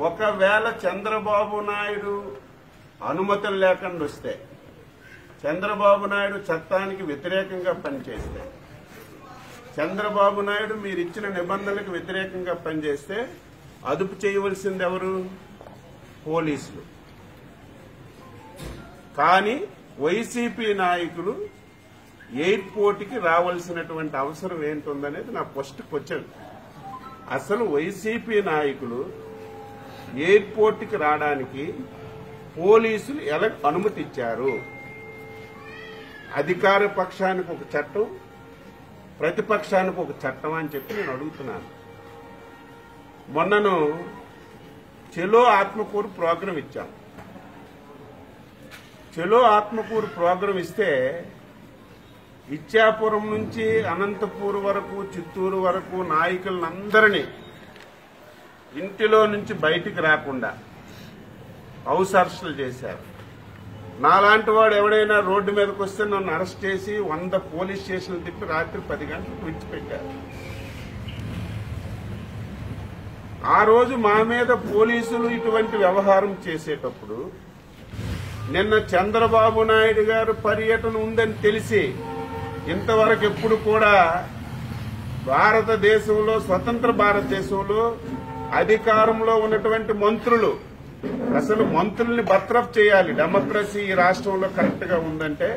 ఒకవేళ చంద్రబాబు నాయుడు అనుమతులు లేకుండా వస్తే, చంద్రబాబు నాయుడు చట్టానికి వ్యతిరేకంగా పనిచేస్తే, చంద్రబాబు నాయుడు మీరు ఇచ్చిన నిబంధనలకు వ్యతిరేకంగా పనిచేస్తే అదుపు చేయవలసింది ఎవరు? పోలీసులు. కానీ వైసీపీ నాయకులు ఎయిర్పోర్ట్కి రావాల్సినటువంటి అవసరం ఏంటుందనేది నా ఫస్ట్ క్వశ్చన్. అసలు వైసీపీ నాయకులు ఎయిర్పోర్ట్కి రావడానికి పోలీసులు ఎలా అనుమతి ఇచ్చారు? అధికార పక్షానికి ఒక చట్టం, ప్రతిపక్షానికి ఒక చట్టం అని చెప్పి నేను అడుగుతున్నాను. మొన్నను చెలో ఆత్మకూరు ప్రోగ్రాం ఇచ్చాం. చెలో ఆత్మకూరు ప్రోగ్రాం ఇస్తే ఇచ్చాపురం నుంచి అనంతపూర్ వరకు, చిత్తూరు వరకు నాయకులందరినీ ఇంటిలో నుంచి బయటికి రాకుండా హౌస్ అరెస్టులు చేశారు. నాలాంటి వాడు ఎవడైనా రోడ్డు మీదకి వస్తే నన్ను అరెస్ట్ చేసి 100 పోలీస్ స్టేషన్లు తిప్పి రాత్రి 10 గంటలకు విడిచిపెట్టారు. ఆ రోజు మా మీద పోలీసులు ఇటువంటి వ్యవహారం చేసేటప్పుడు నిన్న చంద్రబాబు నాయుడు గారు పర్యటన ఉందని తెలిసి ఇంతవరకు ఎప్పుడు కూడా భారతదేశంలో, స్వతంత్ర భారతదేశంలో అధికారంలో ఉన్నటువంటి మంత్రులు, అసలు మంత్రుల్ని బర్తరఫ్ చేయాలి. డెమోక్రసీ ఈ రాష్ట్రంలో కరెక్ట్ గా ఉందంటే,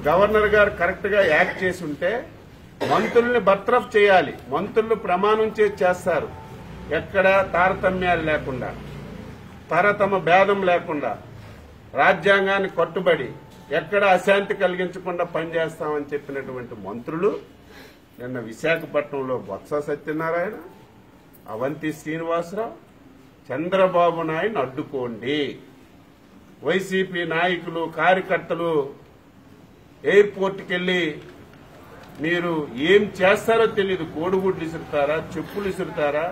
గవర్నర్ గారు కరెక్ట్ గా యాక్ట్ చేసి ఉంటే మంత్రుల్ని బర్తరఫ్ చేయాలి. మంత్రులు ప్రమాణం చేస్తారు, ఎక్కడ తారతమ్యాలు లేకుండా, తరతమ భేదం లేకుండా, రాజ్యాంగానికి కట్టుబడి, ఎక్కడ అశాంతి కలిగించకుండా పనిచేస్తామని చెప్పినటువంటి మంత్రులు నిన్న విశాఖపట్నంలో బొత్స సత్యనారాయణ, అవంతి శ్రీనివాసరావు, చంద్రబాబు నాయుడు అడ్డుకోండి, వైసీపీ నాయకులు, కార్యకర్తలు ఎయిర్పోర్ట్కి వెళ్లి మీరు ఏం చేస్తారో తెలియదు, కోడిగుడ్లు ఇసురుతారా, చెప్పులు ఇసురుతారా,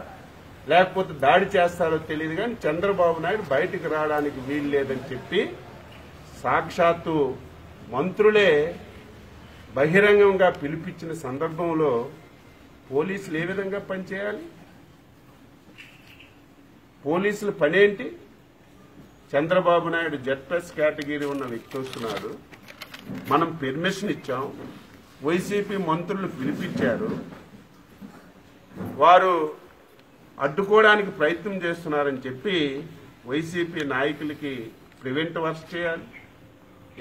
లేకపోతే దాడి చేస్తారో తెలియదు, కానీ చంద్రబాబు నాయుడు బయటికి రావడానికి వీలు లేదని చెప్పి సాక్షాత్తు మంత్రులే బహిరంగంగా పిలిపించిన సందర్భంలో పోలీసులు ఏ విధంగా పనిచేయాలి? పోలీసుల పనేంటి? చంద్రబాబు నాయుడు జెడ్+ కేటగిరీ ఉన్న వ్యక్తి వస్తున్నాడు, మనం పర్మిషన్ ఇచ్చాం, వైసీపీ మంత్రులు పిలిపించారు, వారు అడ్డుకోవడానికి ప్రయత్నం చేస్తున్నారని చెప్పి వైసీపీ నాయకులకి ప్రివెంటివ్ అరెస్ట్ చేయాలి,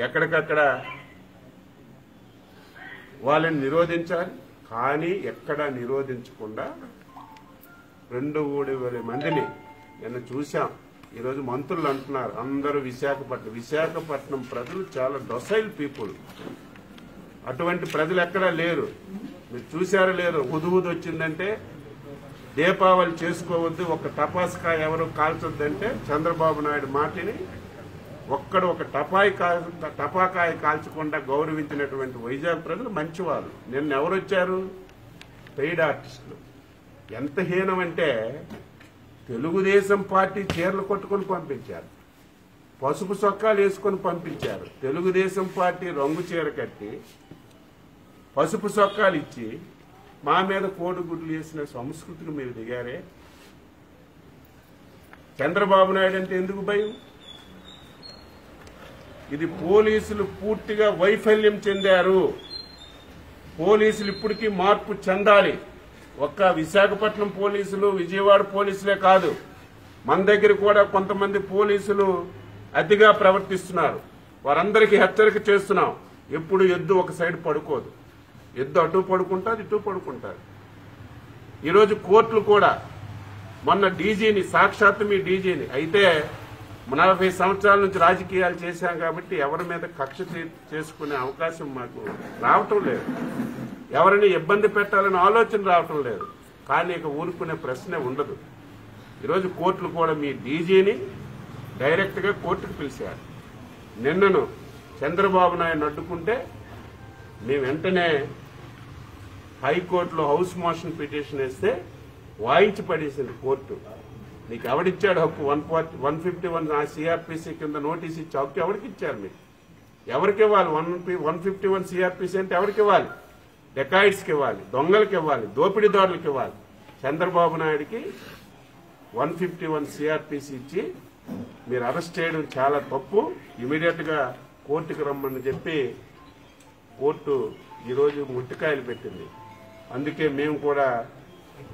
ఎక్కడికక్కడ వాళ్ళని నిరోధించాలి. కానీ ఎక్కడా నిరోధించకుండా 2-3 మందిని నిన్న చూశాం. ఈరోజు మంత్రులు అంటున్నారు అందరూ విశాఖపట్నం ప్రజలు చాలా డొసైల్ పీపుల్, అటువంటి ప్రజలు ఎక్కడా లేరు. మీరు చూశారో లేరు, హుదూద్ వచ్చిందంటే దీపావళి చేసుకోవద్దు, ఒక టపాస్కాయ ఎవరు కాల్చొద్దంటే చంద్రబాబు నాయుడు మాటిని ఒక్కడు ఒక టపాకాయ కాల్చకుండా గౌరవించినటువంటి వైజాగ్ ప్రజలు మంచివాళ్ళు. నిన్న ఎవరు వచ్చారు? పెయిడ్ ఆర్టిస్టులు. ఎంత హీనమంటే తెలుగుదేశం పార్టీ చీరలు కొట్టుకొని పంపించారు, పసుపు చొక్కాలు వేసుకొని పంపించారు. తెలుగుదేశం పార్టీ రంగు చీర కట్టి పసుపు చొక్కాలు ఇచ్చి మా మీద కోడిగుడ్లు వేసిన సంస్కృతికి మీరు దిగారే. చంద్రబాబు నాయుడు అంటే ఎందుకు భయం? ఇది పోలీసులు పూర్తిగా వైఫల్యం చెందారు. పోలీసులు ఇప్పటికీ మార్పు చెందాలి. ఒక్క విశాఖపట్నం పోలీసులు, విజయవాడ పోలీసులే కాదు, మన దగ్గర కూడా కొంతమంది పోలీసులు అతిగా ప్రవర్తిస్తున్నారు. వారందరికీ హెచ్చరిక చేస్తున్నాం, ఎప్పుడు ఎద్దు ఒక సైడ్ పడుకోదు, ఎద్దు అటు పడుకుంటారు, ఇటు పడుకుంటారు. ఈరోజు కోర్టులు కూడా మొన్న డీజీని, సాక్షాత్తు మీ డీజీని, అయితే 40 సంవత్సరాల నుంచి రాజకీయాలు చేశాం కాబట్టి ఎవరి మీద కక్ష చేసుకునే అవకాశం మాకు రావటం లేదు, ఎవరిని ఇబ్బంది పెట్టాలనే ఆలోచన రావటం లేదు. కానీ ఇక ఊరుకునే ప్రశ్నే ఉండదు. ఈరోజు కోర్టులు కూడా మీ డీజీని డైరెక్ట్గా కోర్టుకు పిలిచారు. నిన్నను చంద్రబాబు నాయుడు అడ్డుకుంటే మేము వెంటనే హైకోర్టులో హౌస్ మోషన్ పిటిషన్ వేస్తే వాయించి పడేసింది కోర్టు. నీకు ఎవడిచ్చాడు హక్కు? 151 సిఆర్పిసి కింద నోటీస్ ఇచ్చే హక్కు ఎవరికి ఇచ్చారు? మీకు ఎవరికి ఇవ్వాలి? 151 సిఆర్పిసి అంటే ఎవరికి ఇవ్వాలి? డెకాయిడ్స్కి ఇవ్వాలి, దొంగలకి ఇవ్వాలి, దోపిడీదారులకు ఇవ్వాలి. చంద్రబాబు నాయుడికి 151 సిఆర్పిసి ఇచ్చి మీరు అరెస్ట్ చేయడం చాలా తప్పు. ఇమీడియట్ గా కోర్టుకు రమ్మని చెప్పి కోర్టు ఈరోజు ముట్టికాయలు పెట్టింది. అందుకే మేము కూడా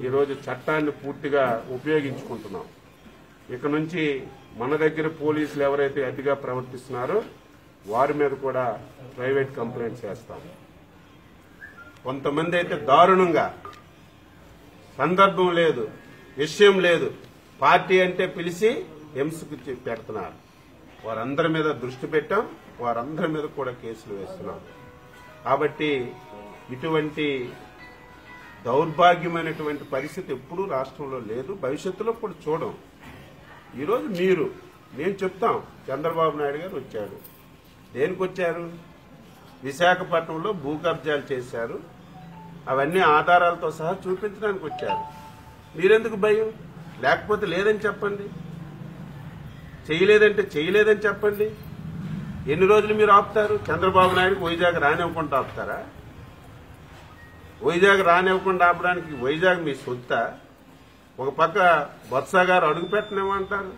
ఈరోజు చట్టాన్ని పూర్తిగా ఉపయోగించుకుంటున్నాం. ఇక నుంచి మన దగ్గర పోలీసులు ఎవరైతే అతిగా ప్రవర్తిస్తున్నారో వారి మీద కూడా ప్రైవేట్ కంప్లైంట్ చేస్తాం. కొంతమంది అయితే దారుణంగా సందర్భం లేదు, విషయం లేదు, పార్టీ అంటే పిలిచి హింసకు పెడుతున్నారు. వారందరి మీద దృష్టి పెట్టాం, వారందరి మీద కూడా కేసులు వేస్తున్నాం. కాబట్టి ఇటువంటి దౌర్భాగ్యమైనటువంటి పరిస్థితి ఎప్పుడూ రాష్ట్రంలో లేదు, భవిష్యత్తులో కూడా చూడం. ఈరోజు మేము చెప్తాం, చంద్రబాబు నాయుడు గారు వచ్చాడు. దేనికి వచ్చారు? విశాఖపట్నంలో భూ కబ్జాలు చేశారు, అవన్నీ ఆధారాలతో సహా చూపించడానికి వచ్చారు. మీరెందుకు భయం? లేకపోతే లేదని చెప్పండి, చేయలేదంటే చేయలేదని చెప్పండి. ఎన్ని రోజులు మీరు ఆపుతారు? చంద్రబాబు నాయుడుకి వైజాగ్ రానివ్వకుండా ఆపుతారా? వైజాగ్ రానివ్వకుండా ఆపడానికి వైజాగ్ మీ సొంత? ఒక పక్క బొత్స గారు అడుగు పెట్టనివ్వమంటారు,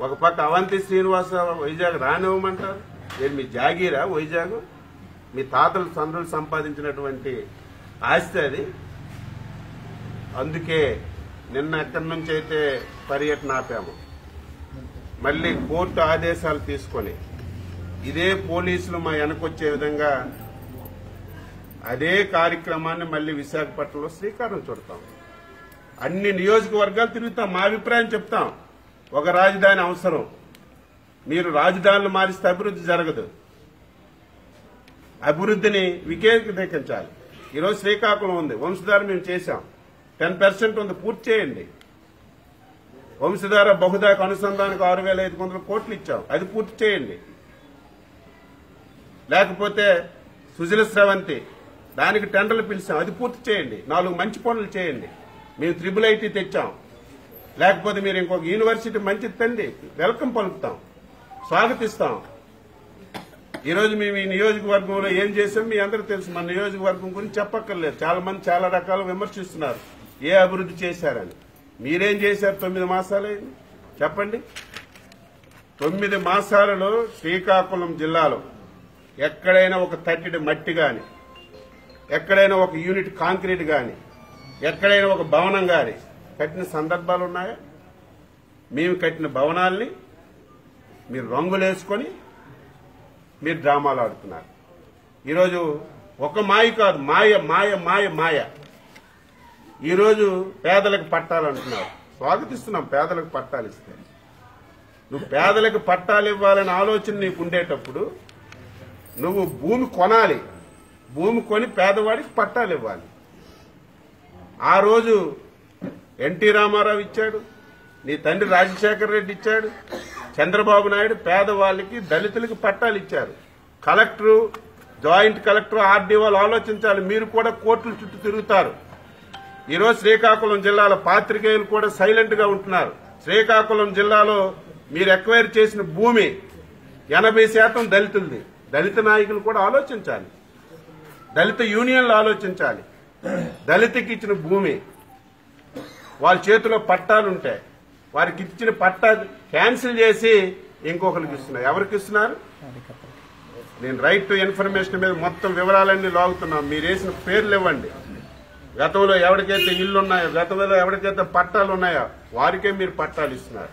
ఒక పక్క అవంతి శ్రీనివాస వైజాగ్ రానివ్వమంటారు. నేను మీ జాగీరా వైజాగ్? మీ తాతలు తండ్రులు సంపాదించినటువంటి ఆస్తి అది. అందుకే నిన్న ఎక్కడి నుంచి అయితే పర్యటన ఆపాము, మళ్లీ కోర్టు ఆదేశాలు తీసుకొని ఇదే పోలీసులు మా వెనకొచ్చే విధంగా అదే కార్యక్రమాన్ని మళ్లీ విశాఖపట్నంలో శ్రీకారం చుడతాం. అన్ని నియోజకవర్గాలు తిరుగుతాం, మా అభిప్రాయం చెప్తాం. ఒక రాజధాని అవసరం. మీరు రాజధానులు మారిస్తే అభివృద్ధి జరగదు. అభివృద్ధిని వికేంద్రీకరించాలి. ఈరోజు శ్రీకాకుళం ఉంది, వంశధార మేము చేశాం, 10% ఉంది, పూర్తి చేయండి. వంశధార బహుదాకు అనుసంధానికి 6,500 కోట్లు ఇచ్చాం, అది పూర్తి చేయండి. లేకపోతే సుజల స్రవంతి దానికి టెండర్లు పిలిచాం, అది పూర్తి చేయండి. 4 మంచి పనులు చేయండి. మేము IIIT తెచ్చాం. లేకపోతే మీరు ఇంకొక యూనివర్సిటీ మంచిది తండి, వెల్కమ్ పలుకుతాం, స్వాగతిస్తాం. ఈరోజు మేము ఈ నియోజకవర్గంలో ఏం చేసాం మీ అందరూ తెలుసు. మన నియోజకవర్గం గురించి చెప్పక్కర్లేదు. చాలా మంది చాలా రకాల విమర్శిస్తున్నారు, ఏ అభివృద్ధి చేశారని. మీరేం చేశారు 9 మాసాలైంది చెప్పండి. 9 మాసాలలో శ్రీకాకుళం జిల్లాలో ఎక్కడైనా ఒక తట్టెడి మట్టి గాని, ఎక్కడైనా ఒక యూనిట్ కాంక్రీట్ గాని, ఎక్కడైనా ఒక భవనం గాని కట్టిన సందర్భాలు ఉన్నాయా? మేము కట్టిన భవనాల్ని మీరు రంగులేసుకొని మీరు డ్రామాలు ఆడుతున్నారు. ఈరోజు ఒక మాయ కాదు, మాయ మాయ మాయ మాయ. ఈరోజు పేదలకు పట్టాలంటున్నారు, స్వాగతిస్తున్నాం. పేదలకు పట్టాలు ఇస్తే నువ్వు పేదలకు పట్టాలు ఇవ్వాలనే ఆలోచన నీకు ఉండేటప్పుడు నువ్వు భూమి కొనాలి, భూమి కొని పేదవాడికి పట్టాలు ఇవ్వాలి. ఆ రోజు ఎన్టీ రామారావు ఇచ్చాడు, నీ తండ్రి రాజశేఖర రెడ్డి ఇచ్చాడు, చంద్రబాబు నాయుడు పేదవాళ్ళకి దళితులకి పట్టాలు ఇచ్చారు. కలెక్టరు, జాయింట్ కలెక్టర్, ఆర్డీఓలు ఆలోచించాలి. మీరు కూడా కోర్టుల చుట్టూ తిరుగుతారు. ఈరోజు శ్రీకాకుళం జిల్లాలో పాత్రికేయులు కూడా సైలెంట్ గా ఉంటున్నారు. శ్రీకాకుళం జిల్లాలో మీరు ఎక్వైర్ చేసిన భూమి 80% దళితులది. దళిత నాయకులు కూడా ఆలోచించాలి, దళిత యూనియన్లు ఆలోచించాలి. దళితకి ఇచ్చిన భూమి వాళ్ళ చేతిలో పట్టాలుంటాయి, వారికి ఇచ్చిన పట్టా క్యాన్సిల్ చేసి ఇంకొకరికి ఇస్తున్నారు. ఎవరికి ఇస్తున్నారు? నేను రైట్ టు ఇన్ఫర్మేషన్ మీద మొత్తం వివరాలన్నీ లాగుతున్నాను. మీరు వేసిన పేర్లు ఇవ్వండి. గతంలో ఎవరికైతే ఇళ్లున్నాయో, గతంలో ఎవరికైతే పట్టాలు ఉన్నాయో వారికే మీరు పట్టాలు ఇస్తున్నారు.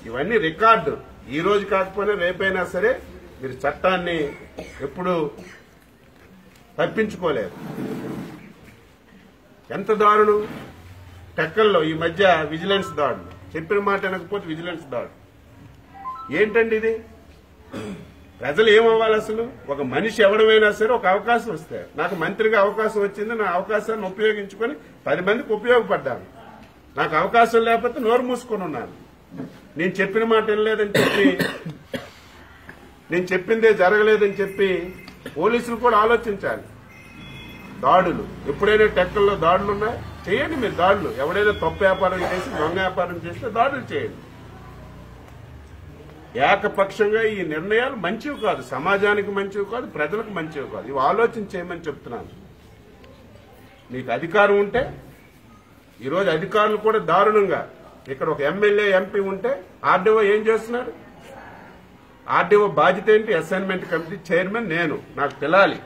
ఇవన్నీ రికార్డు. ఈ రోజు కాకపోయినా రేపైనా సరే మీరు చట్టాన్ని ఎప్పుడు తప్పించుకోలేరు. ఎంత దారుణం! టెక్కల్లో ఈ మధ్య విజిలెన్స్ దాడులు, చెప్పిన మాట వినకపోతే విజిలెన్స్ దాడు. ఏంటండి ఇది? ప్రజలు ఏమవ్వాలి అసలు? ఒక మనిషి ఎవడమైనా సరే ఒక అవకాశం వస్తే, నాకు మంత్రిగా అవకాశం వచ్చింది, నా అవకాశాన్ని ఉపయోగించుకొని 10 మందికి ఉపయోగపడ్డాను. నాకు అవకాశం లేకపోతే నోరు మూసుకొని ఉన్నాను. నేను చెప్పిన మాట వినలేదని చెప్పి, నేను చెప్పిందే జరగలేదని చెప్పి పోలీసులు కూడా ఆలోచించాలి. దాడులు ఎప్పుడైనా టెక్కల్లో దాడులు ఉన్నాయా? చేయండి మీరు దాడులు. ఎవడైనా తప్పు వ్యాపారం చేసి దొంగ వ్యాపారం చేస్తే దాడులు చేయండి. ఏకపక్షంగా ఈ నిర్ణయాలు మంచివి కాదు, సమాజానికి మంచివి కాదు, ప్రజలకు మంచివి కాదు. ఇవి ఆలోచన చేయమని చెప్తున్నాను. మీకు అధికారం ఉంటే, ఈరోజు అధికారులు కూడా దారుణంగా ఇక్కడ ఒక ఎమ్మెల్యే ఎంపీ ఉంటే ఆర్డీఓ ఏం చేస్తున్నారు? ఆర్డీఓ బాధ్యత ఏంటి? అసైన్మెంట్ కమిటీ చైర్మన్ నేను, నాకు తెలాలి.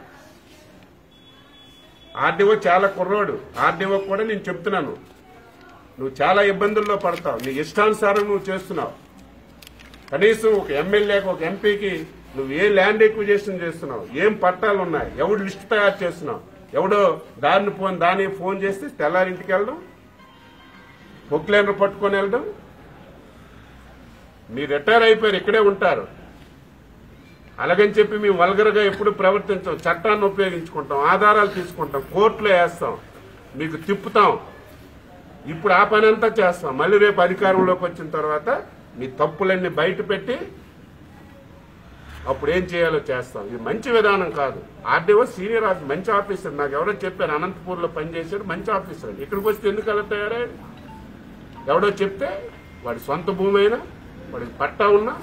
ఆర్డీఓ చాలా కుర్రోడు. ఆర్డీఓ కూడా నేను చెప్తున్నాను, నువ్వు చాలా ఇబ్బందుల్లో పడతావు, నీ ఇష్టానుసారం నువ్వు చేస్తున్నావు. కనీసం ఒక ఎమ్మెల్యేకి ఒక ఎంపీకి నువ్వు ఏ ల్యాండ్ ఎక్విజిషన్ చేస్తున్నావు, ఏం పట్టాలు ఉన్నాయి, ఎవడు లిస్ట్ తయారు చేస్తున్నావు, ఎవడో దాన్ని ఫోన్ చేస్తే తెల్లారింటికి వెళ్ళడం, పొక్లైనర్ పట్టుకొని వెళ్ళడం. మీరు రిటైర్ అయిపోయారు, ఇక్కడే ఉంటారు. అలాగని చెప్పి మేము వల్గర్గా ఎప్పుడు ప్రవర్తించాం. చట్టాన్ని ఉపయోగించుకుంటాం, ఆధారాలు తీసుకుంటాం, కోర్టులో వేస్తాం, మీకు తిప్పుతాం. ఇప్పుడు ఆ పని అంతా చేస్తాం. మళ్ళీ రేపు అధికారంలోకి వచ్చిన తర్వాత మీ తప్పులన్నీ బయట పెట్టి అప్పుడు ఏం చేయాలో చేస్తాం. ఇది మంచి విధానం కాదు. ఆర్డీఓ సీనియర్ మంచి ఆఫీసర్, నాకు ఎవరో చెప్పారు, అనంతపూర్లో పనిచేశాడు, మంచి ఆఫీసర్. ఇక్కడికి వస్తే ఎందుకు అలా తయారయ్యాడు? ఎవడో చెప్తే వాడి సొంత భూమి అయినా వాడికి పట్టా ఉన్నా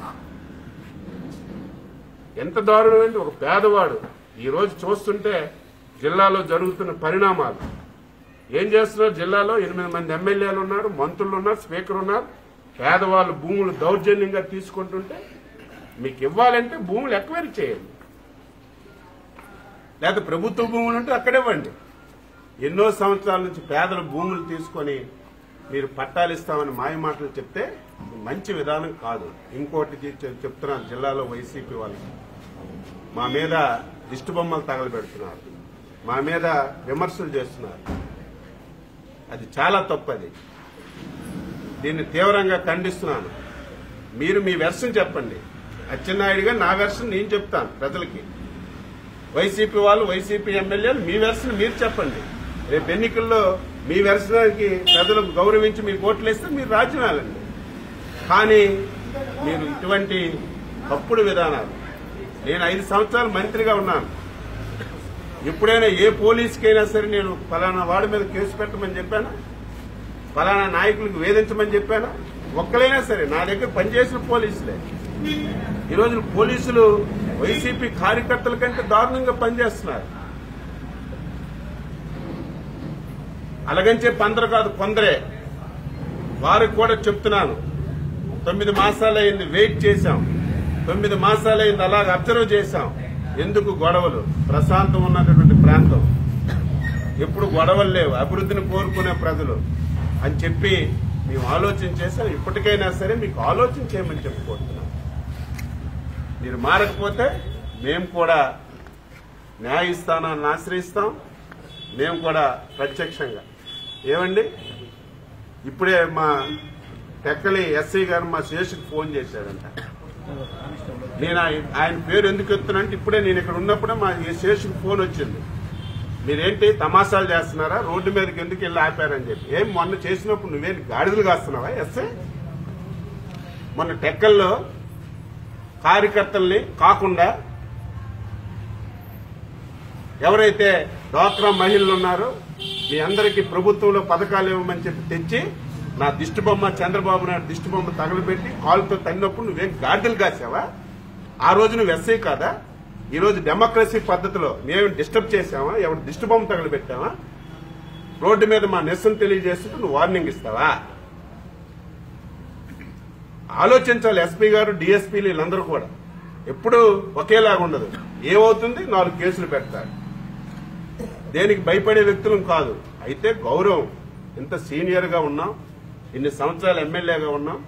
ఎంత దారుణమైంది. ఒక పేదవాడు ఈరోజు చూస్తుంటే జిల్లాలో జరుగుతున్న పరిణామాలు ఏం చేస్తున్నారు? జిల్లాలో 8 మంది ఎమ్మెల్యేలు ఉన్నారు, మంత్రులు ఉన్నారు, స్పీకర్ ఉన్నారు. పేదవాళ్ళు భూములు దౌర్జన్యంగా తీసుకుంటుంటే మీకు ఇవ్వాలంటే భూములు ఎక్వైరీ చేయండి, లేకపోతే ప్రభుత్వ భూములు ఉంటే అక్కడివ్వండి. ఎన్నో సంవత్సరాల నుంచి పేదల భూములు తీసుకొని మీరు పట్టాలు ఇస్తామని మాయ మాటలు చెప్తే మంచి విధానం కాదు. ఇంకోటి చెప్తున్నాను, జిల్లాలో వైసీపీ వాళ్ళు మా మీద దిష్టి బొమ్మలు తగలబెడుతున్నారు, మా మీద విమర్శలు చేస్తున్నారు. అది చాలా తప్పది. దీన్ని తీవ్రంగా ఖండిస్తున్నాను. మీరు మీ వెర్షన్ చెప్పండి. అచ్చెన్నాయుడుగా నా వెర్షన్ నేను చెప్తాను ప్రజలకి. వైసీపీ వాళ్ళు, వైసీపీ ఎమ్మెల్యేలు మీ వెర్షన్ మీరు చెప్పండి. రేపు ఎన్నికల్లో మీ వెర్షన్కి ప్రజలు గౌరవించి మీకు ఓట్లు వేస్తే మీరు రాజ్యం వెళ్ళండి. కానీ మీరు ఇటువంటి తప్పుడు విధానాలు. నేను 5 సంవత్సరాలు మంత్రిగా ఉన్నాను. ఎప్పుడైనా ఏ పోలీసుకైనా సరే నేను ఫలానా వాడి మీద కేసు పెట్టమని చెప్పానా? ఫలానా నాయకులకు వేధించమని చెప్పానా? ఒక్కలైనా సరే నా దగ్గర పనిచేసిన పోలీసులే. ఈరోజు పోలీసులు వైసీపీ కార్యకర్తల కంటే దారుణంగా పనిచేస్తున్నారు. అలాగని చెప్పి అందరూ కాదు, కొందరే. వారికి కూడా చెప్తున్నాను, 9 మాసాలైంది వెయిట్ చేశాం, 9 మాసాలైంది అలాగ అబ్జర్వ్ చేశాం. ఎందుకు గొడవలు? ప్రశాంతం ఉన్నటువంటి ప్రాంతం, ఎప్పుడు గొడవలు లేవు, అభివృద్ధిని కోరుకునే ప్రజలు అని చెప్పి మేము ఆలోచన చేశాం. ఇప్పటికైనా సరే మీకు ఆలోచన చేయమని చెప్పుకుంటున్నాం. మీరు మారకపోతే మేము కూడా న్యాయస్థానాన్ని ఆశ్రయిస్తాం. మేము కూడా ప్రత్యక్షంగా ఏమండి, ఇప్పుడే మా టెక్కలి ఎస్ఐ గారు మా శేషుకు ఫోన్ చేశాడంట. నేను ఆయన పేరు ఎందుకు ఎత్తునంటే ఇప్పుడే నేను ఇక్కడ ఉన్నప్పుడే మా శేషుకు ఫోన్ వచ్చింది. మీరేంటి తమాషాలు చేస్తున్నారా, రోడ్డు మీదకి ఎందుకు వెళ్ళి ఆపారని చెప్పి. ఏం మొన్న చేసినప్పుడు నువ్వేంటి గాడిదలు కాస్తున్నావా ఎస్ఐ? మొన్న టెక్కల్లో కార్యకర్తల్ని కాకుండా ఎవరైతే డ్వాక్రా మహిళలు ఉన్నారో మీ అందరికీ ప్రభుత్వంలో పథకాలు ఇవ్వమని చెప్పి తెచ్చి నా దిష్టి బొమ్మ, చంద్రబాబు నాయుడు దిష్టి బొమ్మ తగలబెట్టి కాలుతో తన్నినప్పుడు నువ్వేం గాడిదలు కాసావా? ఆ రోజు నువ్వు ఎస్ఐ కాదా? ఈ రోజు డెమోక్రసీ పద్ధతిలో మేము డిస్టర్బ్ చేశామా? ఎవరు దిష్టి బొమ్మ తగలబెట్టావా? రోడ్డు మీద మా నిరసన తెలియజేస్తుంటే నువ్వు వార్నింగ్ ఇస్తావా? ఆలోచించాలి. ఎస్పీ గారు, డిఎస్పీలు వీళ్ళందరూ కూడా ఎప్పుడు ఒకేలాగా ఉండదు. ఏమవుతుంది? 4 కేసులు పెడతారు. దేనికి భయపడే వ్యక్తులం కాదు. అయితే గౌరవం, ఇంత సీనియర్ గా ఉన్నాం, ఇన్ని సంవత్సరాలు ఎమ్మెల్యేగా ఉన్నాం,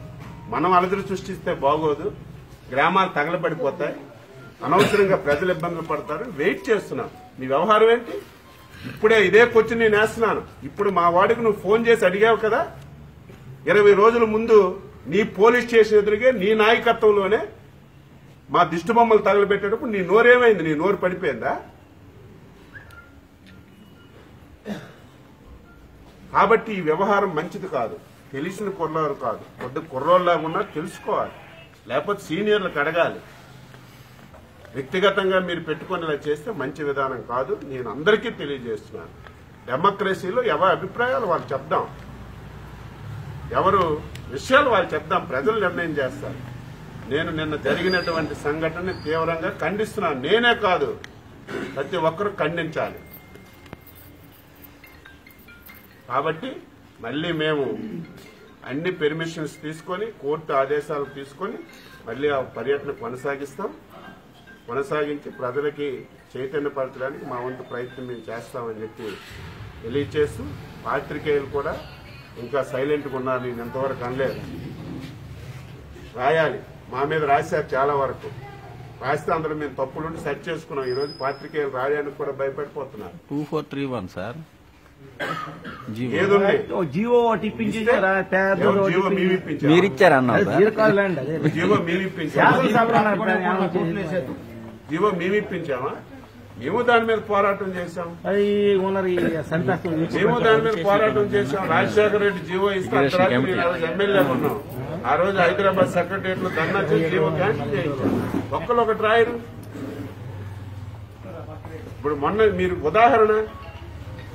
మనం అలజడి సృష్టిస్తే బాగోదు. గ్రామాలు తగలబడిపోతాయి, అనవసరంగా ప్రజలు ఇబ్బందులు పడతారు. వెయిట్ చేస్తున్నాం. నీ వ్యవహారం ఏంటి? ఇప్పుడే ఇదే క్వశ్చన్ నేను వేస్తున్నాను. ఇప్పుడు మా వాడికి నువ్వు ఫోన్ చేసి అడిగావు కదా, 20 రోజుల ముందు నీ పోలీస్ స్టేషన్ ఎదురుగే నీ నాయకత్వంలోనే మా దిష్టి బొమ్మలు తగలబెట్టేటప్పుడు నీ నోరేమైంది? నీ నోరు పడిపోయిందా? కాబట్టి ఈ వ్యవహారం మంచిది కాదు. తెలిసిన కుర్రోళ్ళు కాదు, కొద్ది కుర్రోళ్ళలాగా ఉన్నా తెలుసుకోవాలి. లేకపోతే సీనియర్లకు అడగాలి. వ్యక్తిగతంగా మీరు పెట్టుకొని ఇలా చేస్తే మంచి విధానం కాదు. నేను అందరికీ తెలియజేస్తున్నాను. డెమోక్రసీలో ఎవరి అభిప్రాయాలు వాళ్ళు చెప్దాం, ఎవరు విషయాలు వాళ్ళు చెప్దాం, ప్రజలు నిర్ణయం చేస్తారు. నేను నిన్న జరిగినటువంటి సంఘటనని తీవ్రంగా ఖండిస్తున్నాను. నేనే కాదు, ప్రతి ఒక్కరూ ఖండించాలి. కాబట్టి మళ్ళీ మేము అన్ని పెర్మిషన్స్ తీసుకొని కోర్టు ఆదేశాలు తీసుకొని మళ్ళీ ఆ పర్యటన కొనసాగించి ప్రజలకి చైతన్యపరచడానికి మా వంతు ప్రయత్నం మేము చేస్తామని చెప్పి తెలియచేస్తూ పాత్రికేయులు కూడా ఇంకా సైలెంట్గా ఉన్నారు. నేను ఎంతవరకు అనలేదు. రాయాలి, మా మీద రాశారు చాలా వరకు. రాస్తే అందులో మేము తప్పులుండి సెర్చ్ చేసుకున్నాం. ఈ రోజు పాత్రికేయులు రాయడానికి కూడా భయపడిపోతున్నారు. 2431 సార్ ఏదుంది జీవో ఇప్పించారా? జీవో మేము ఇప్పించాం. మీరిచ్చారన్నా జీవో మేము ఇప్పించామా? జీవో మేము ఇప్పించామా? మేము దాని మీద పోరాటం చేశాం. మేము దాని మీద పోరాటం చేశాం. రాజశేఖర రెడ్డి జీవో ఇస్తే ఎమ్మెల్యే ఉన్నాం. ఆ రోజు హైదరాబాద్ సెక్రటరియట్ లో ధర్నా చేసి జీవో క్యాన్సిల్ చేయించాం. ఒక్కరు ఒకటి రాయరు. ఇప్పుడు మొన్న మీరు ఉదాహరణ,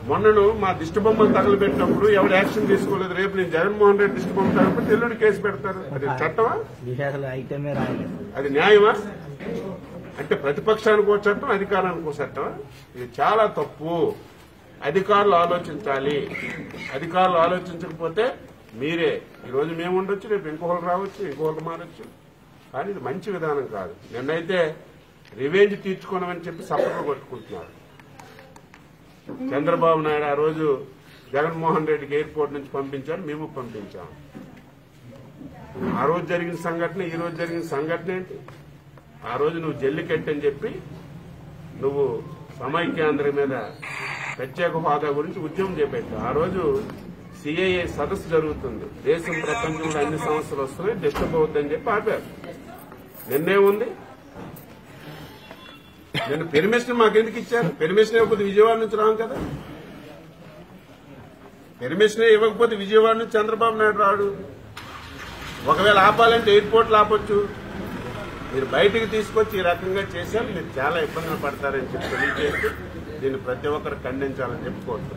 మొన్నను మా దిష్టి బొమ్మలు తగలబెట్టినప్పుడు ఎవరు యాక్షన్ తీసుకోలేదు. రేపు నేను జగన్మోహన్ రెడ్డి దిష్టి బొమ్మ తగలబెట్టి ఎల్లుండి కేసు పెడతారు. అది చట్టమా? అది న్యాయమా? అంటే ప్రతిపక్షానికి ఒక చట్టం, అధికారానికి ఒక చట్టమా? ఇది చాలా తప్పు. అధికారులు ఆలోచించాలి. అధికారులు ఆలోచించకపోతే మీరే ఈరోజు మేము ఉండొచ్చు, రేపు ఇంకొకరు రావచ్చు, ఇంకొకరు మారచ్చు. కానీ ఇది మంచి విధానం కాదు. నిన్నైతే రివెంజ్ తీర్చుకోనమని చెప్పి సపోర్ట్లు కొట్టుకుంటున్నారు. చంద్రబాబు నాయుడు ఆ రోజు జగన్మోహన్ రెడ్డికి ఎయిర్పోర్ట్ నుంచి పంపించారు, మేము పంపించాం. ఆ రోజు జరిగిన సంఘటన, ఈ రోజు జరిగిన సంఘటన ఏంటి? ఆ రోజు నువ్వు జల్లికట్టు అని చెప్పి నువ్వు సమైక్యాంధ్ర మీద ప్రత్యేక హోదా గురించి ఉద్యమం చేపట్టావు. ఆ రోజు సిఐఏ సదస్సు జరుగుతుంది. దేశం ప్రపంచంలో అన్ని సమస్యలు వస్తున్నాయి, డిస్టర్బ్ అవుతుందని చెప్పి ఆపారు. నిన్నే ఉంది. నేను పెర్మిషన్ మాకెందుకు ఇచ్చారు? పెర్మిషన్ ఇవ్వకపోతే విజయవాడ నుంచి రాను కదా. పెర్మిషన్ ఇవ్వకపోతే విజయవాడ నుంచి చంద్రబాబు నాయుడు రాడు. ఒకవేళ ఆపాలంటే ఎయిర్పోర్ట్లు ఆపొచ్చు. మీరు బయటికి తీసుకొచ్చి ఈ రకంగా చేశారు, మీరు చాలా ఇబ్బందులు పడతారని చెప్పి తెలియజేస్తూ దీన్ని ప్రతి ఒక్కరు ఖండించాలని చెప్పుకోవచ్చు.